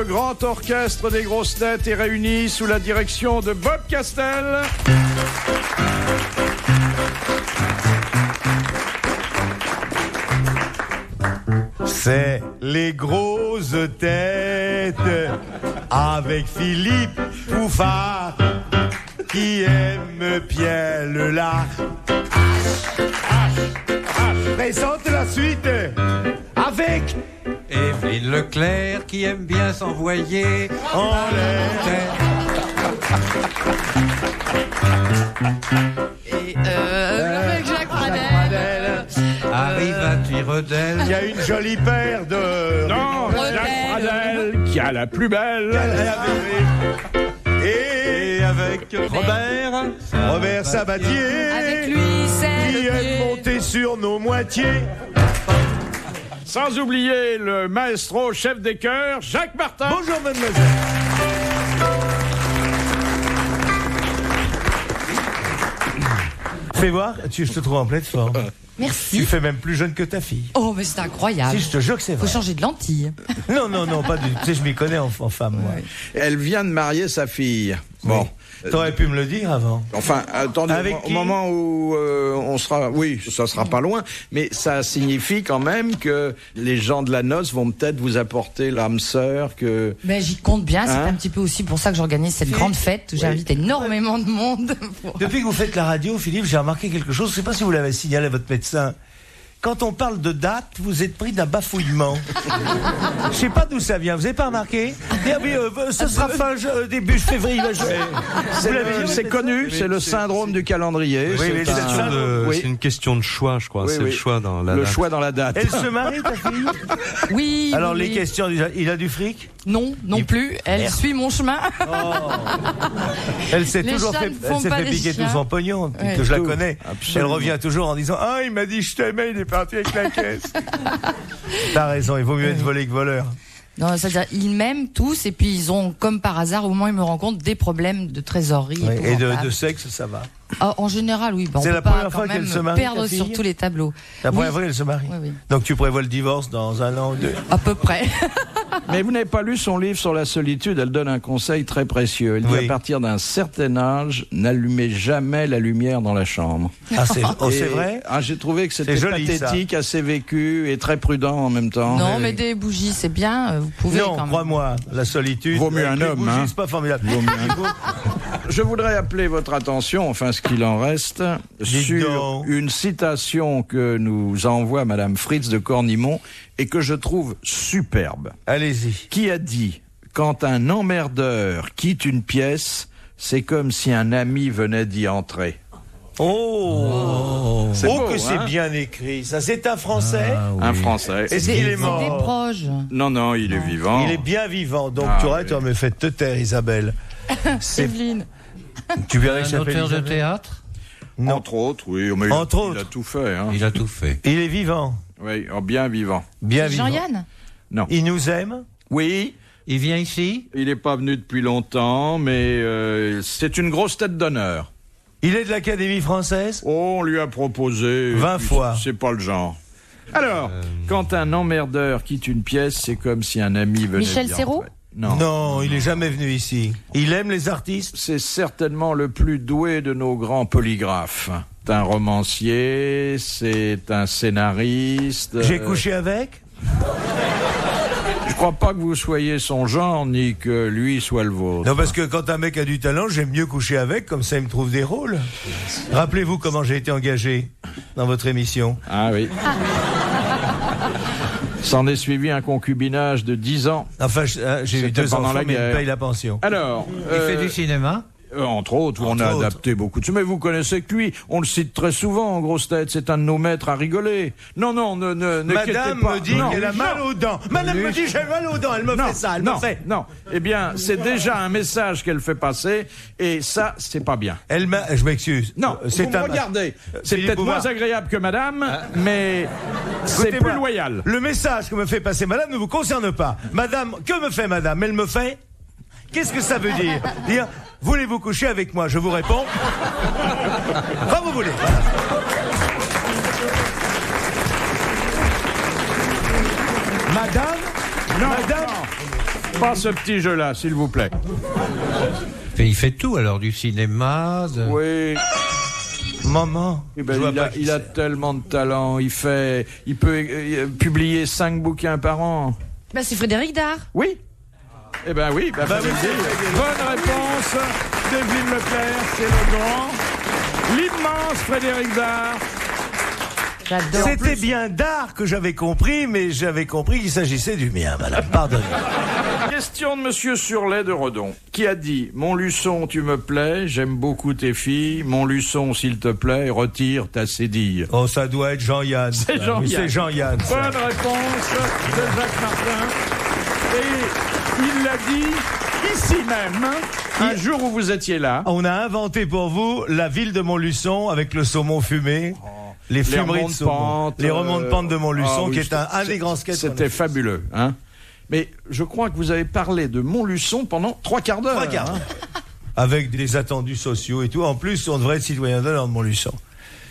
le grand orchestre des grosses têtes est réuni sous la direction de Bob Castel. C'est les grosses têtes avec Philippe Pouffard qui aime Pierre Lelard. Présente la suite avec Evelyne Leclerc qui aime bien s'envoyer en l'air. Et avec Jacques Pradel. Arrive à Tiredel. Il y a une jolie paire de... Non, Jacques Pradel, qui a la plus belle. Et avec Robert Sabatier. Avec lui, c'est qui aime monter sur nos moitiés. Sans oublier le maestro chef des chœurs, Jacques Martin. Bonjour mademoiselle. Fais voir, je te trouve en pleine forme. Merci. Tu fais même plus jeune que ta fille. Oh, mais c'est incroyable. Si, je te jure que c'est vrai. Faut changer de lentilles. Non, pas du tout. Tu sais, je m'y connais en femme, moi. Ouais. Elle vient de marier sa fille. Bon. T'aurais pu me le dire avant. Enfin, attendez, Avec au qui moment où on sera... Oui, ça sera pas loin, mais ça signifie quand même que les gens de la noce vont peut-être vous apporter l'âme sœur que... Mais j'y compte bien, c'est Hein un petit peu aussi pour ça que j'organise cette grande fête où j'invite énormément de monde. Depuis que vous faites la radio, Philippe, j'ai remarqué quelque chose. Je ne sais pas si vous l'avez signalé à votre médecin. Quand on parle de date, vous êtes pris d'un bafouillement. Je ne sais pas d'où ça vient. Vous n'avez pas remarqué? Oui, ce sera début février. C'est connu, c'est le syndrome du calendrier. Oui, mais c'est une question de choix, je crois. Oui, c'est oui. le choix dans la Le date. choix dans la date. Elle se marie, ta fille? Oui. Alors, oui, les oui. questions, il a du fric? Non, non plus. Elle suit mon chemin. Elle s'est Les toujours chats fait, ne font elle s'est pas fait des piquer chiens. tout son pognon, depuis Ouais. que je la Tout. connais. Absolument. Elle revient toujours en disant: ah, il m'a dit je t'aimais, il est parti avec la caisse. T'as raison, il vaut mieux être volé que voleur. Non, c'est-à-dire, ils m'aiment tous et puis ils ont, comme par hasard, au moment où ils me rencontrent, des problèmes de trésorerie. Oui, et de épouvantables. sexe, ça va. Ah, en général, oui. On C'est peut la pas première quand fois même qu'elle se marie, perdre ta fille sur tous les tableaux. La première Oui. fois qu'elle se marie. Oui, oui. Donc tu prévois le divorce dans 1 an ou 2. À peu près. Mais vous n'avez pas lu son livre sur la solitude. Elle donne un conseil très précieux. Elle dit Oui. à partir d'un certain âge, n'allumez jamais la lumière dans la chambre. Ah, c'est Et- vrai? J'ai trouvé que c'était C'est joli, pathétique, assez vécu et très prudent en même temps. Non, mais des bougies, c'est bien. Vous pouvez Non, quand même. crois-moi, la solitude. Vaut mieux avec un les homme, bougies, hein. c'est pas formidable. Je voudrais appeler votre attention, enfin ce qu'il en reste, Dites sur donc. une citation que nous envoie Madame Fritz de Cornimont et que je trouve superbe. Allez-y. Qui a dit « Quand un emmerdeur quitte une pièce, c'est comme si un ami venait d'y entrer. » Oh, C'est beau, que c'est hein. bien écrit. Ça, c'est un Français. Un Français. Est-ce qu'il est C'est des mort? proches. Non, non, il est vivant. Il est bien vivant. Donc Ah, tu aurais, oui. tu me fait te taire, Isabelle. C'est- Evelyne. Tu verrais, il Un s'appelle auteur de Isabelle. théâtre. Non. Entre autres, oui. Mais Entre il autres. a tout fait. Hein. Il a tout fait. Il est vivant. Oui, bien vivant. Bien vivant. Jean-Yann. Non. Il nous aime. Oui, Il vient ici. il n'est pas venu depuis longtemps, mais c'est une grosse tête d'honneur. Il est de l'Académie française. Oh, on lui a proposé. 20 puis fois. C'est pas le genre. Alors, quand un emmerdeur quitte une pièce, c'est comme si un ami venait Michel d'y Serrault entrer. Non. Non, il est jamais venu ici. Il aime les artistes. C'est certainement le plus doué de nos grands polygraphes. C'est un romancier, c'est un scénariste. J'ai couché avec. Je crois pas que vous soyez son genre, ni que lui soit le vôtre. Non, parce que quand un mec a du talent, j'aime mieux coucher avec, comme ça il me trouve des rôles. Rappelez-vous comment j'ai été engagé dans votre émission. Ah oui. S'en est suivi un concubinage de 10 ans. Enfin, j'ai eu C'était 2 pendant enfants, la mais il me guerre. paye la pension. Alors, Il fait du cinéma. entre autres, où on a Entre autres. adapté beaucoup de choses. Mais vous connaissez que lui, on le cite très souvent en grosse tête, c'est un de nos maîtres à rigoler. Non, ne Madame me dit qu'elle a mal aux dents. Madame me dit j'ai mal aux dents. Elle me fait ça. Elle me fait. Non. Eh bien, c'est déjà un message qu'elle fait passer, et ça, c'est pas bien. Elle m'a. Je m'excuse. Non, vous me regardez. C'est Philippe peut-être Bouvard. moins agréable que madame, mais c'est plus Écoutez-moi, loyal. Le message que me fait passer madame ne vous concerne pas. Madame, que me fait madame? Elle me fait. Qu'est-ce que ça veut dire? Dire, voulez-vous coucher avec moi? Je vous réponds. Quand vous voulez. Madame? Non, Madame? Pas ce petit jeu-là, s'il vous plaît. Il fait tout alors, du cinéma. Oui. Maman. Eh ben, il a tellement de talent. Il peut publier 5 bouquins par an. Bah, c'est Frédéric Dard. Oui. Eh ben oui. Bonne réponse d'Evelyne Leclerc, c'est le grand. L'immense Frédéric Dard. J'adore. C'était bien Dard que j'avais compris, mais j'avais compris qu'il s'agissait du mien, madame. Pardonnez. Question de Monsieur Surlet de Redon, qui a dit « Montluçon, tu me plais, j'aime beaucoup tes filles. Montluçon, s'il te plaît, retire ta cédille. » Oh, ça doit être Jean-Yann. C'est Jean-Yann. Oui, c'est Jean-Yann. ça. Bonne réponse de Jacques Martin. Et il l'a dit ici même, un jour où vous étiez là. On a inventé pour vous la ville de Montluçon avec le saumon fumé. Les fumeries de saumon. Les remonts de pente de Montluçon, qui est un des grands sketchs. C'était fabuleux, hein. Mais je crois que vous avez parlé de Montluçon pendant 3 quarts d'heure. 3 quarts d'heure. Avec des attendus sociaux et tout. En plus, on devrait être citoyen d'honneur de Montluçon.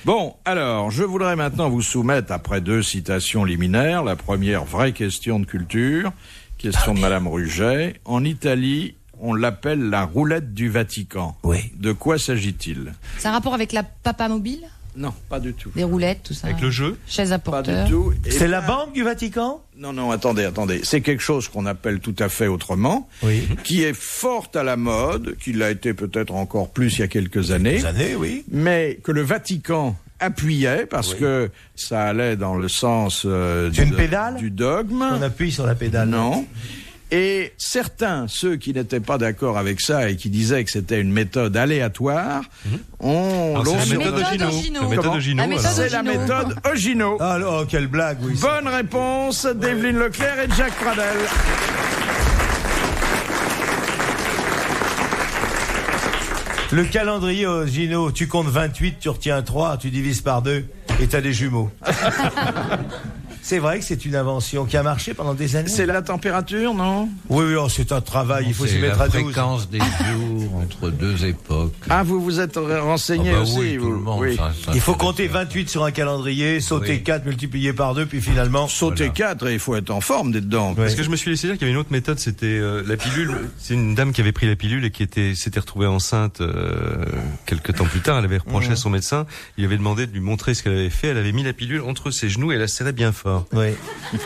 Bon, alors, je voudrais maintenant vous soumettre, après 2 citations liminaires, la première vraie question de culture, question de Madame Ruget. En Italie, on l'appelle la roulette du Vatican. Oui. De quoi s'agit-il? C'est un rapport avec la papa mobile? Non, pas du tout. Des roulettes, tout ça. Avec le jeu? Chaises à Pas porteur. du tout. C'est la banque du Vatican? Non, attendez. C'est quelque chose qu'on appelle tout à fait autrement, Oui. qui est fort à la mode, qui l'a été peut-être encore plus il y a quelques années, Des années, oui. mais que le Vatican appuyait parce que ça allait dans le sens une pédale du dogme. On appuie sur la pédale. Non. Et certains, ceux qui n'étaient pas d'accord avec ça et qui disaient que c'était une méthode aléatoire, ont... C'est la méthode méthode Ogino. La méthode Ogino. La méthode alors. C'est la méthode Ogino. Ah, oh, quelle blague, oui. ça. Bonne réponse d'Evelyne Leclerc et de Jacques Pradel. Le calendrier Ogino, tu comptes 28, tu retiens 3, tu divises par 2 et t'as des jumeaux. C'est vrai que c'est une invention qui a marché pendant des années. C'est la température, non? Oui, oh, c'est un travail, il faut s'y mettre la à 12. fréquence des jours entre 2 époques. Ah, vous vous êtes renseigné aussi, oui, tout vous. le monde. Oui. Ça Il faut fait compter des- 28 sur un calendrier, sauter Oui. 4, multiplier par 2, puis finalement... Sauter 4 et il faut être en forme d'être dedans. Ouais. Parce que je me suis laissé dire qu'il y avait une autre méthode, c'était la pilule. C'est une dame qui avait pris la pilule et qui s'était retrouvée enceinte quelques temps plus tard. Elle avait reproché à son médecin. Il avait demandé de lui montrer ce qu'elle avait fait. Elle avait mis la pilule entre ses genoux et elle la serrait bien fort. Oui.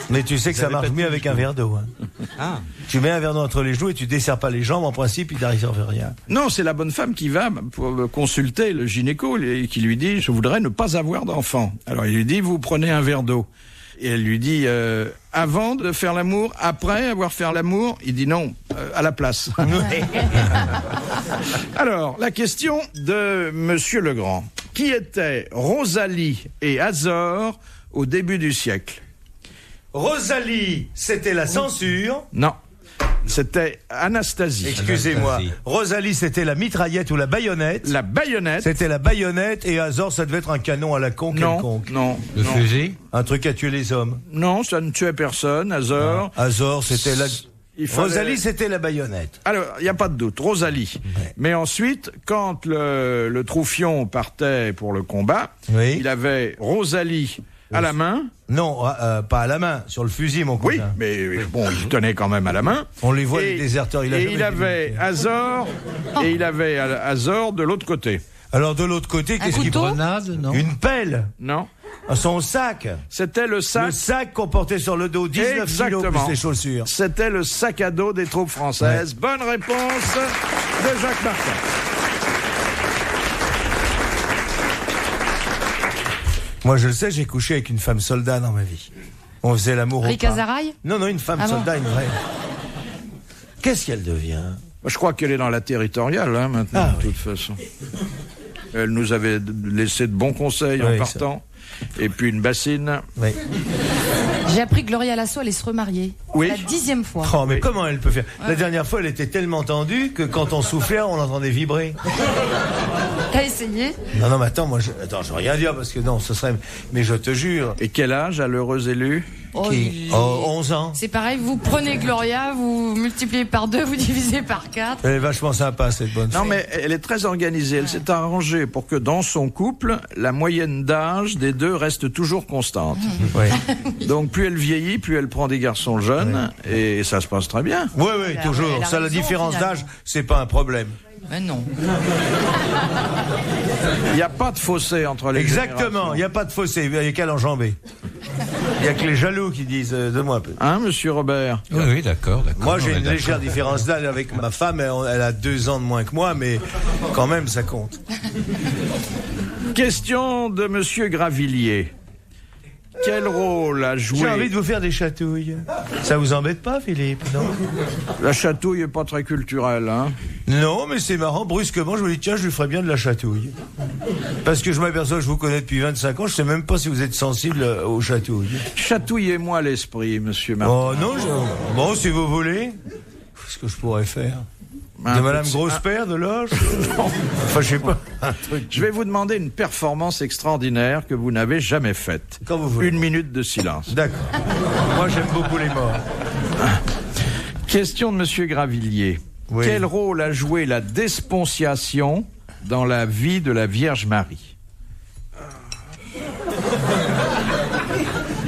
Mais tu sais que ça avez marche pas mieux de avec un verre d'eau. Hein. Ah. Tu mets un verre d'eau entre les genoux et tu desserres pas les jambes, en principe, il n'arrive rien. Non, c'est la bonne femme qui va pour consulter le gynéco et qui lui dit « Je voudrais ne pas avoir d'enfant ». Alors il lui dit « Vous prenez un verre d'eau ». Et elle lui dit avant de faire l'amour, après avoir fait l'amour ?» Il dit « Non, à la place ». Alors, la question de Monsieur Legrand. Qui étaient Rosalie et Azor au début du siècle? Rosalie, c'était la censure. Non, c'était Anastasie. Excusez-moi. Anastasie. Rosalie, c'était la mitraillette ou la baïonnette. La baïonnette. C'était la baïonnette et Azor, ça devait être un canon à la con Non, quelconque. non, Le non. fusil. Un truc à tuer les hommes. Non, ça ne tuait personne, Azor. Azor, c'était la... Il fallait- Rosalie, c'était la baïonnette. Alors, il n'y a pas de doute, Rosalie. Ouais. Mais ensuite, quand le troufion partait pour le combat, Oui. il avait Rosalie à la main. Non, pas à la main, sur le fusil, mon Oui, cousin. mais bon, il tenait quand même à la main. On les voit, Et- les déserteurs. Et jamais il vu avait militaire. Azor, et il avait Azor de l'autre côté. Alors, de l'autre côté, qu'est-ce qu'il couteau prend? Grenade, non? Une pelle. Non, Son sac. c'était le Le sac. sac qu'on portait sur le dos, 19 kilos Exactement. plus les chaussures. C'était le sac à dos des troupes françaises. Bonne réponse de Jacques Martin. Moi, je le sais, j'ai couché avec une femme soldat dans ma vie. On faisait l'amour au Rika pas. Zaraï? Non, une femme Ah bon soldat, une vraie. Qu'est-ce qu'elle devient? Je crois qu'elle est dans la territoriale, hein, maintenant, Ah, de toute façon. Elle nous avait laissé de bons conseils en Oui, partant. Et puis une bassine. Oui. J'ai appris que Gloria Lasso allait se remarier. Oui. La 10e fois. Oh, mais comment elle peut faire? La dernière fois, elle était tellement tendue que quand on soufflait, on l'entendait vibrer. T'as essayé? Non, mais attends, je veux rien dire parce que non, ce serait. Mais je te jure. Et quel âge a l'heureux élu? Oh, Qui 11 ans. C'est pareil, vous prenez Gloria, vous multipliez par 2, vous divisez par 4. Elle est vachement sympa, cette bonne fille. Non, mais elle est très organisée. Elle s'est arrangée pour que dans son couple, la moyenne d'âge des deux reste toujours constante. Ouais. Donc, plus elle vieillit, plus elle prend des garçons jeunes, et ça se passe très bien. Oui, Elle a toujours. Ça, la raison, différence finalement. d'âge, c'est pas un problème. Mais non. Il n'y a pas de fossé entre les Exactement, il n'y a pas de fossé, il n'y a qu'à l'enjamber. Il n'y a que les jaloux qui disent donne-moi un peu. Hein, monsieur Robert? Oui, d'accord. Moi, on j'ai est une d'accord. légère différence d'âge avec ma femme, elle a 2 ans de moins que moi, mais quand même, ça compte. Question de monsieur Gravillier. Quel rôle a J'ai envie joué... de vous faire des chatouilles. Ça vous embête pas, Philippe, non? La chatouille est pas très culturelle, hein? Non, mais c'est marrant, brusquement, je me dis, tiens, je lui ferais bien de la chatouille. Parce que je m'aperçois que je vous connais depuis 25 ans, je sais même pas si vous êtes sensible aux chatouilles. Chatouillez-moi l'esprit, monsieur Martin. Oh non, bon, si vous voulez, ce que je pourrais faire. Un De peu Madame de- Grosse-Père, de Loge? Enfin, je sais pas. Un truc. Je vais vous demander une performance extraordinaire que vous n'avez jamais faite. Quand vous voulez. 1 minute de silence. D'accord. Moi, j'aime beaucoup les morts. Question de monsieur Gravillier. Oui. Quel rôle a joué la desponciation dans la vie de la Vierge Marie?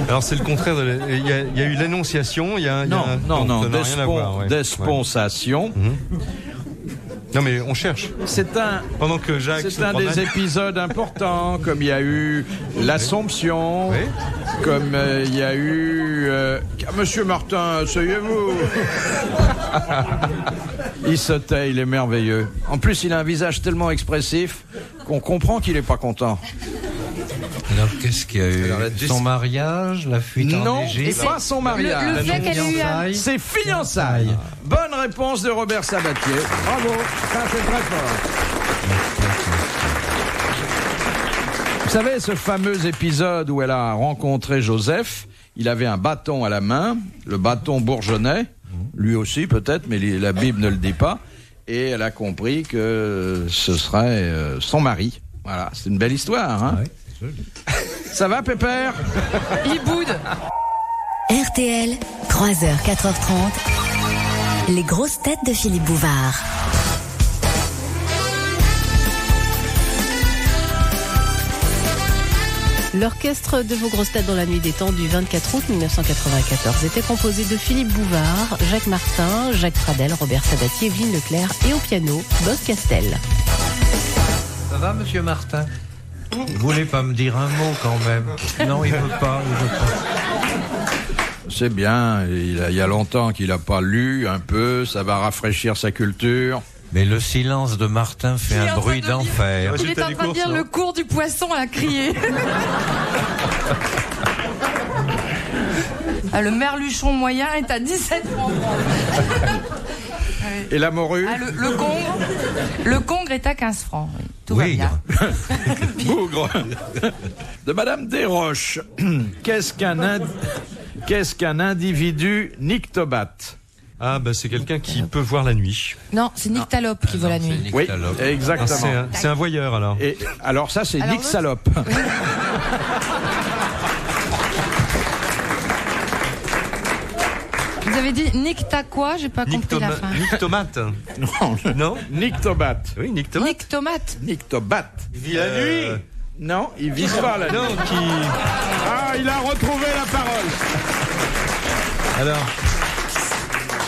Alors c'est le contraire de il y a eu l'annonciation, il y a Non, ça n'a rien à voir, ouais. desponsation. Ouais. Non mais on cherche. C'est un Pendant que Jacques C'est se un promène. des épisodes importants, comme il y a eu l'Assomption, Oui. comme il y a eu... Monsieur Martin, asseyez-vous. Il se tait, il est merveilleux. En plus, il a un visage tellement expressif qu'on comprend qu'il n'est pas content. Alors, qu'est-ce qu'il y a eu? Alors, Son mariage, la fuite en Non, Égypte. pas son mariage. Le fait qu'elle ait eu un... C'est fiançailles. Bonne réponse de Robert Sabatier. Bravo, ça c'est très fort. Vous savez, ce fameux épisode où elle a rencontré Joseph, il avait un bâton à la main, le bâton bourgeonnait, lui aussi peut-être, mais la Bible ne le dit pas, et elle a compris que ce serait son mari. Voilà, c'est une belle histoire, hein? Ça va, Pépère? Il boude. RTL, 3h, 4h30. Les grosses têtes de Philippe Bouvard. L'orchestre de vos grosses têtes dans la nuit des temps du 24 août 1994 était composé de Philippe Bouvard, Jacques Martin, Jacques Pradel, Robert Sabatier, Evelyne Leclerc et au piano, Bob Castel. Ça va, monsieur Martin? Vous voulez pas me dire un mot quand même? Non, il veut pas. C'est bien, il y a longtemps qu'il n'a pas lu un peu, ça va rafraîchir sa culture. Mais le silence de Martin fait Il est un en bruit train de dire- d'enfer. Il est en train de dire le cours du poisson à crier. Ah, le merluchon moyen est à 17 francs. Et la morue? Ah, le congre est à 15 francs. Oui. Tout va Oui. bien. Bougre. De Madame Desroches. Qu'est-ce qu'un individu nyctobate? Ah bah c'est quelqu'un qui peut voir la nuit. Non, c'est Nyctalope qui voit la nuit. Oui, Ah, exactement. c'est un voyeur alors. Et alors ça, c'est Alors, Nick Salope. Vous avez dit Nycta quoi? J'ai pas compris la fin. Nyctomate. Non, Non? Nyctobate. Oui, Nyctomate. Nyctomate. Nyctobate. Il vit la nuit. Non, il vise pas la nuit. Non, qui... Ah, il a retrouvé la parole.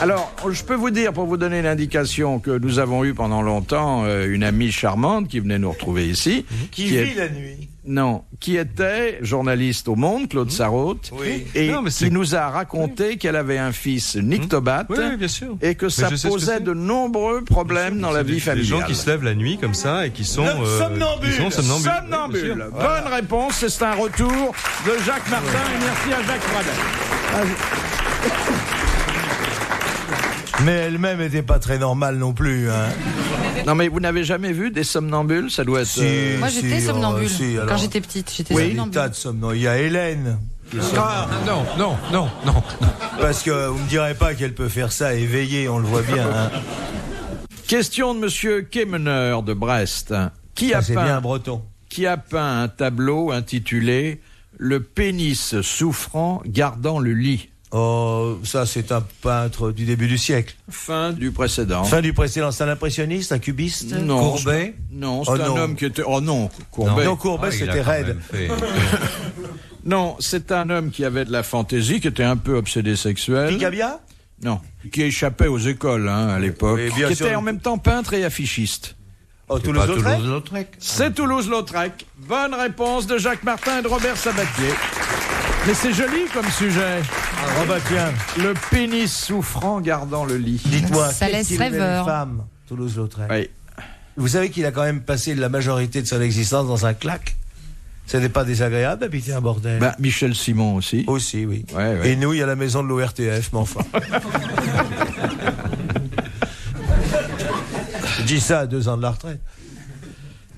Alors, je peux vous dire, pour vous donner l'indication, que nous avons eu pendant longtemps une amie charmante qui venait nous retrouver ici. Qui est- vit la nuit. Non, qui était journaliste au Monde, Claude Sarraute, Oui. et Non, mais c'est- qui nous a raconté qu'elle avait un fils nyctobate, Oui, oui, bien sûr. et que ça je sais ce que posait c'est. de nombreux problèmes dans la vie Des familiale. gens qui se lèvent la nuit comme ça et qui sont Somnambules. qui sont somnambules. Somnambule. Oui, bien sûr. Bonne réponse, c'est un retour de Jacques Martin, et merci à Jacques Pradel. Mais elle-même n'était pas très normale non plus. Hein. Non mais vous n'avez jamais vu des somnambules? Ça doit être... Si. Moi j'étais Si, somnambule si, alors. quand j'étais petite. J'étais Oui, des somnambule. tas de somnambules. Il y a Hélène. qui est somnambule. Non. Parce que vous me direz pas qu'elle peut faire ça éveillée, on le voit bien. Hein. Question de monsieur Kemener de Brest. Ça, c'est bien breton. Qui a peint un tableau intitulé le pénis souffrant gardant le lit. Oh, ça c'est un peintre du début du siècle. Fin du précédent. Fin du précédent, c'est un impressionniste, un cubiste? Non. Courbet? Non, c'est Oh, un non. homme qui était... Oh non, Courbet. Non, Courbet, il a c'était quand raide. même fait. Non, c'est un homme qui avait de la fantaisie, qui était un peu obsédé sexuel. Picabia? Non, qui échappait aux écoles à l'époque, Oui, bien qui sûr. était en même temps peintre et affichiste. Oh, C'est pas Toulouse-Lautrec? Toulouse-Lautrec. C'est Toulouse-Lautrec. Bonne réponse de Jacques Martin et de Robert Sabatier. Mais c'est joli comme sujet. Oh bah tiens, Le pénis souffrant gardant le lit. dites-moi, Ça qu'est-ce laisse qu'il aimait les rêveur. femmes, Toulouse-Lautrec? Oui. Vous savez qu'il a quand même passé la majorité de son existence dans un claque? Ce n'est pas désagréable d'habiter un bordel? Ben, Michel Simon aussi. Aussi, oui. Ouais, ouais. Et nous, il y a la maison de l'ORTF, mais enfin. Je dis ça à 2 ans de la retraite.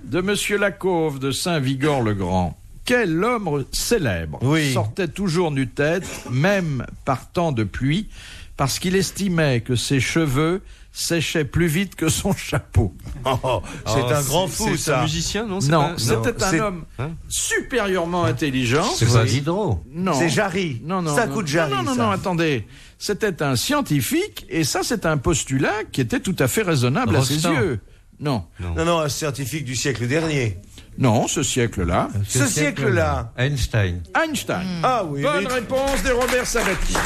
De Monsieur Lacauve de Saint-Vigor-le-Grand. Quel homme célèbre Oui. sortait toujours nu-tête, même par temps de pluie, parce qu'il estimait que ses cheveux séchaient plus vite que son chapeau. Oh, c'est un grand fou, C'est un ça. musicien, non? Non, pas- c'était un c'est- homme Hein supérieurement intelligent. C'est pas Diderot. Non. C'est Jarry. Non, non, Ça non. coûte Jarry, Non, non, ça. non, attendez. C'était un scientifique, et ça, c'est un postulat qui était tout à fait raisonnable à ses Rostand. yeux. Non. Non, non, un scientifique du siècle dernier. Non, ce siècle-là. Ce siècle-là. Einstein. Einstein. Ah oui, Bonne mais- réponse de Robert Sabatier.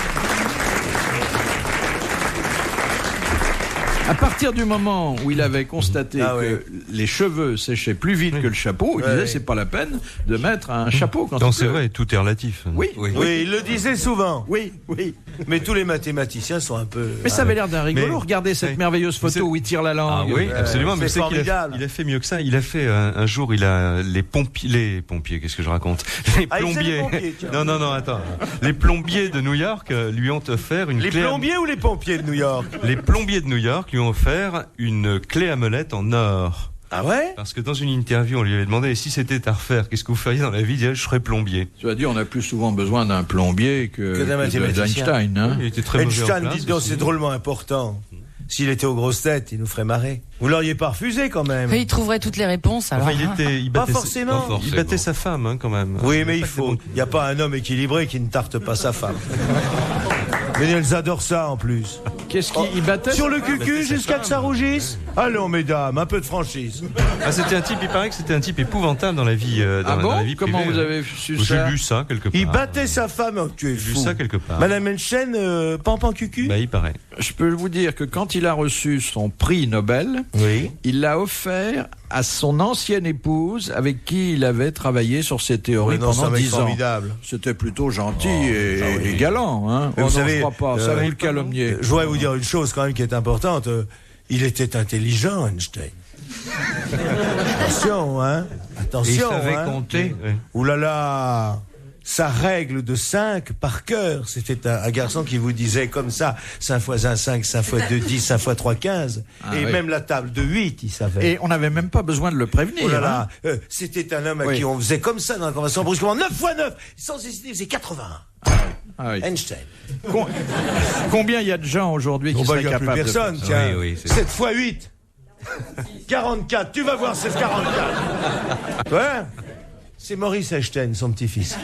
À partir du moment où il avait constaté Ah que oui. les cheveux séchaient plus vite que le chapeau, il Ouais, disait oui. c'est pas la peine de mettre un chapeau quand Non, il c'est pleut. vrai, tout est relatif. Oui, Oui. Oui, il le disait souvent. oui, oui. Mais tous les mathématiciens sont un peu... Mais ça avait l'air d'un rigolo. Mais- Regardez cette Oui. merveilleuse Mais c'est- photo où il tire la langue. Ah oui, absolument. c'est Mais c'est qu'il formidable. il a fait mieux que ça. Il a fait un jour, il a les pompiers. Qu'est-ce que je raconte? Les Ah, il faisait les plombiers. pompiers, tiens. Non, attends. Les plombiers de New York lui ont offert une Les clé. plombiers ou les pompiers de New York? Les plombiers de New York lui ont offert une clé à molette en or. Ah ouais? Parce que dans une interview, on lui avait demandé, et si c'était à refaire, qu'est-ce que vous feriez dans la vie? Il disait, je serais plombier. Tu as dit, on a plus souvent besoin d'un plombier que d'un mathématicien. d'Einstein. Hein. Il était très mauvais en Einstein, classe dites donc, aussi. c'est drôlement important. S'il était aux grosses têtes, il nous ferait marrer. Vous l'auriez pas refusé quand même. Mais il trouverait toutes les réponses, alors. Enfin, il Pas battait, forcément. il battait sa femme, hein, quand même. Oui, mais il faut. Il n'y a pas un homme équilibré qui ne tarte pas sa femme. Mais elles adorent ça en plus. Qu'est-ce qu'il battait Sur le cucu jusqu'à que ça rougisse? Allons, mesdames, un peu de franchise. Ah, c'était un type, il paraît que c'était un type épouvantable dans la vie, Ah dans la bon? vie Comment privée. vous avez su J'ai ça? lu ça quelque part. Il battait sa femme. Oh, tu es J'ai lu fou. ça quelque part. Madame Einstein, pampan cucu? Bah, il paraît. Je peux vous dire que quand il a reçu son prix Nobel, Oui. il l'a offert à son ancienne épouse avec qui il avait travaillé sur ses théories Oui, non, c'est pendant un mec 10 ans. formidable. C'était plutôt gentil et galant. Hein. Mais Oh vous non, savez, je crois pas. Ça vous le calomniez. Je voudrais vous dire une chose quand même qui est importante. Il était intelligent, Einstein. Attention, hein. Il Attention, savait hein. compter. Ouais. Ouh là là. Sa règle de 5 par cœur, c'était un garçon qui vous disait comme ça, 5 x 1, 5, 5 x 2, 10, 5 x 3, 15. Ah et oui. même la table de 8, il savait. Et on n'avait même pas besoin de le prévenir. Oh là hein. là, c'était un homme à Oui. qui on faisait comme ça dans la conversation brusquement, 9 x 9, sans hésiter, il faisait 81. Ah oui. Einstein. Combien il y a de gens aujourd'hui qui Bon, bah, seraient il n'y a plus capables personne, de... tiens. Oui, c'est 7 x 8. 44, tu vas voir, c'est 44. Ouais. C'est Maurice Einstein, son petit-fils.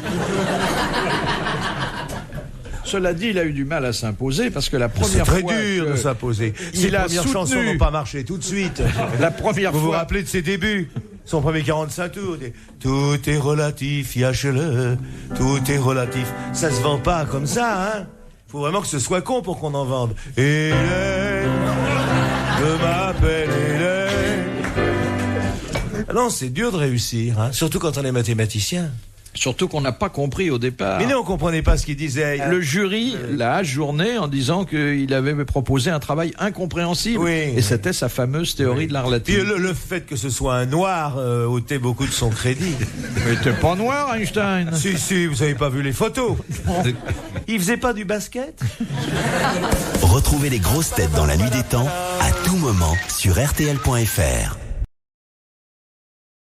Cela dit, il a eu du mal à s'imposer parce que la C'est première très fois dur que- de s'imposer. il Ses a premières soutenu- chansons n'ont pas marché tout de suite. La première Vous vous fois... rappelez de ses débuts? Son premier 45 tours. Tout est relatif, Yachele. Tout est relatif. Ça se vend pas comme ça, hein. Faut vraiment que ce soit con pour qu'on en vende. Hélène, je m'appelle Hélène. Ah non, c'est dur de réussir, hein. Surtout quand on est mathématicien. Surtout qu'on n'a pas compris au départ. Mais nous, on comprenait pas ce qu'il disait. Le jury l'a ajourné en disant qu'il avait proposé un travail incompréhensible. Oui. Et c'était sa fameuse théorie de la Puis relativité. le fait que ce soit un noir ôtait beaucoup de son crédit. Mais t'es pas noir, Einstein. Si, vous avez pas vu les photos. Il faisait pas du basket? Retrouvez les grosses têtes dans la nuit des temps à tout moment sur RTL.fr.